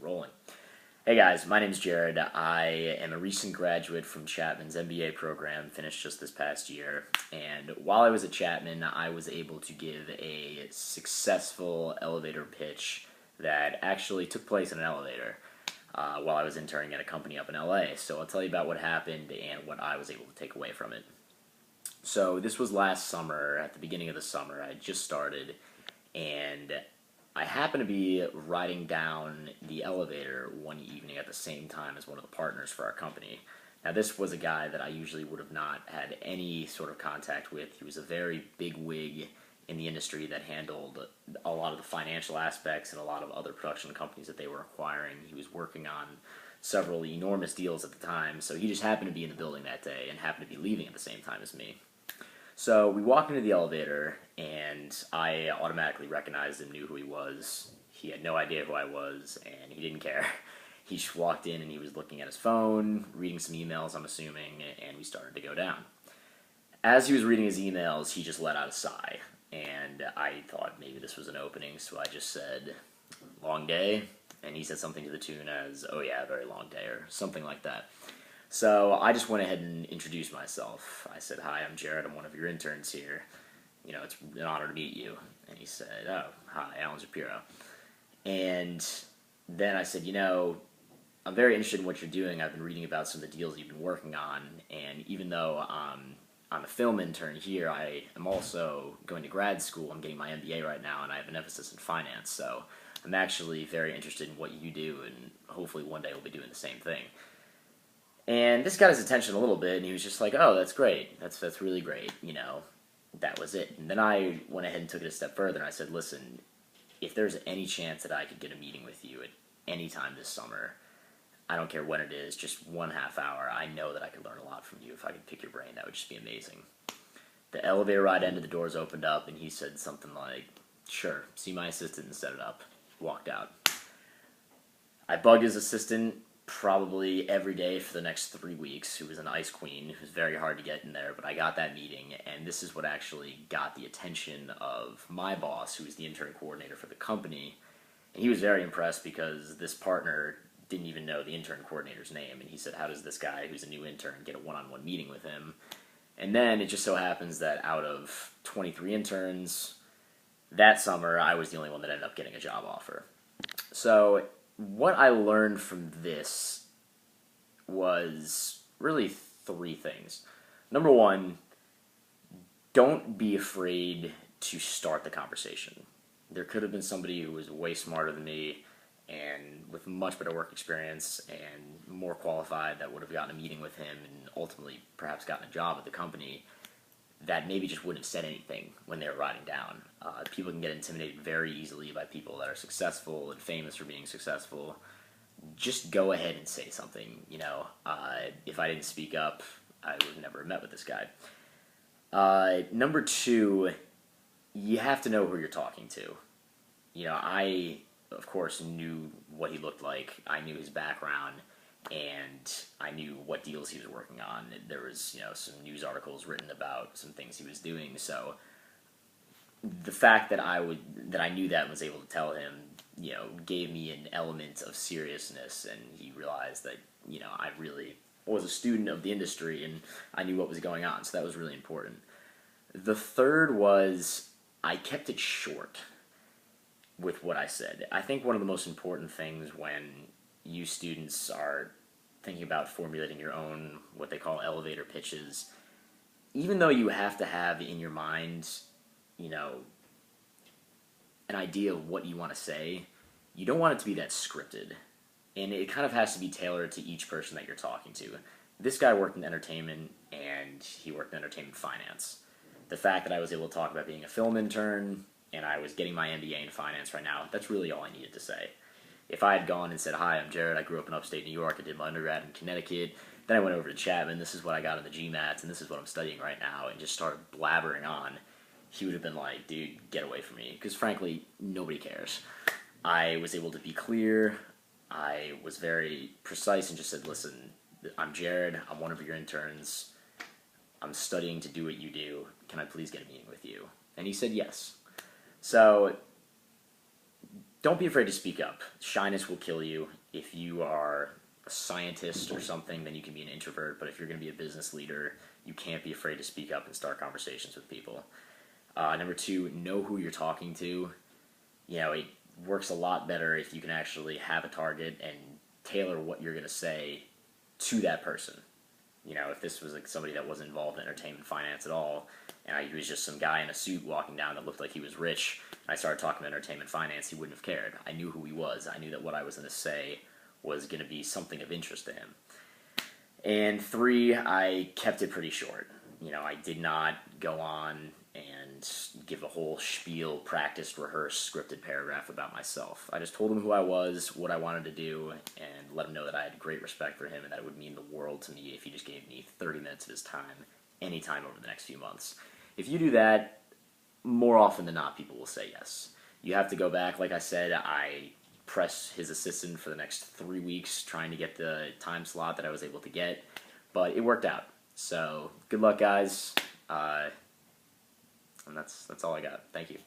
rolling. Hey guys, my name is Jared. I am a recent graduate from Chapman's MBA program, finished just this past year. And while I was at Chapman, I was able to give a successful elevator pitch that actually took place in an elevator while I was interning at a company up in LA. So I'll tell you about what happened and what I was able to take away from it. So this was last summer, at the beginning of the summer. I had just started, and I happened to be riding down the elevator one evening at the same time as one of the partners for our company. Now, this was a guy that I usually would have not had any sort of contact with. He was a very big wig in the industry that handled a lot of the financial aspects and a lot of other production companies that they were acquiring. He was working on several enormous deals at the time, so he just happened to be in the building that day and happened to be leaving at the same time as me. So we walked into the elevator, and I automatically recognized him, knew who he was. He had no idea who I was, and he didn't care. He just walked in, and he was looking at his phone, reading some emails, I'm assuming, and we started to go down. As he was reading his emails, he just let out a sigh, and I thought maybe this was an opening, so I just said, "Long day?" And he said something to the tune as, "Oh yeah, very long day," or something like that. So I just went ahead and introduced myself. I said, "Hi, I'm Jared. I'm one of your interns here. It's an honor to meet you." And he said, "Oh, hi, Alan Shapiro." And then I said, "I'm very interested in what you're doing. I've been reading about some of the deals you've been working on. And even though I'm a film intern here, I am also going to grad school. I'm getting my MBA right now, and I have an emphasis in finance. So I'm actually very interested in what you do, and hopefully one day we'll be doing the same thing." And this got his attention a little bit, and he was just like, "Oh, that's great. That's really great." That was it. And then I went ahead and took it a step further, and I said, "Listen, if there's any chance that I could get a meeting with you at any time this summer, I don't care when it is, just 1/2 hour, I know that I could learn a lot from you. If I could pick your brain, that would just be amazing." The elevator ride ended, the doors opened up, and he said something like, "Sure, see my assistant and set it up." Walked out. I bugged his assistant probably every day for the next 3 weeks, who was an ice queen. It was very hard to get in there, but I got that meeting, and this is what actually got the attention of my boss, who was the intern coordinator for the company. And he was very impressed because this partner didn't even know the intern coordinator's name, and he said, "How does this guy who's a new intern get a one-on-one meeting with him?" And then it just so happens that out of 23 interns that summer, I was the only one that ended up getting a job offer. So what I learned from this was really 3 things. Number one, don't be afraid to start the conversation. There could have been somebody who was way smarter than me and with much better work experience and more qualified that would have gotten a meeting with him and ultimately perhaps gotten a job at the company that maybe just wouldn't have said anything when they were riding down. People can get intimidated very easily by people that are successful and famous for being successful. Just go ahead and say something. If I didn't speak up, I would have never met with this guy. Number 2, you have to know who you're talking to. I, of course, knew what he looked like. I knew his background, and I knew what deals he was working on. There was, some news articles written about some things he was doing. So the fact that I knew that and was able to tell him, gave me an element of seriousness, and he realized that, I really was a student of the industry and I knew what was going on. So that was really important. The third was I kept it short with what I said. I think one of the most important things when you students are thinking about formulating your own, what they call elevator pitches, even though you have to have in your mind, an idea of what you want to say, you don't want it to be that scripted. And it kind of has to be tailored to each person that you're talking to. This guy worked in entertainment, and he worked in entertainment finance. The fact that I was able to talk about being a film intern, and I was getting my MBA in finance right now, that's really all I needed to say. If I had gone and said, "Hi, I'm Jared, I grew up in upstate New York, I did my undergrad in Connecticut, then I went over to Chapman, this is what I got in the GMATs, and this is what I'm studying right now," and just started blabbering on, he would have been like, "Dude, get away from me," because frankly, nobody cares. I was able to be clear, I was very precise, and just said, "Listen, I'm Jared, I'm one of your interns, I'm studying to do what you do, can I please get a meeting with you?" And he said yes. So don't be afraid to speak up. Shyness will kill you. If you are a scientist or something, then you can be an introvert. But if you're going to be a business leader, you can't be afraid to speak up and start conversations with people. Number two, know who you're talking to. It works a lot better if you can actually have a target and tailor what you're going to say to that person. If this was like somebody that wasn't involved in entertainment finance at all, and he was just some guy in a suit walking down that looked like he was rich, and I started talking entertainment finance, he wouldn't have cared. I knew who he was. I knew that what I was going to say was going to be something of interest to him. And three, I kept it pretty short. I did not go on and give a whole spiel, practiced, rehearsed, scripted paragraph about myself. I just told him who I was, what I wanted to do, and let him know that I had great respect for him and that it would mean the world to me if he just gave me 30 minutes of his time anytime over the next few months. If you do that, more often than not, people will say yes. You have to go back. Like I said, I pressed his assistant for the next 3 weeks trying to get the time slot that I was able to get, but it worked out. So good luck, guys. And that's all I got. Thank you.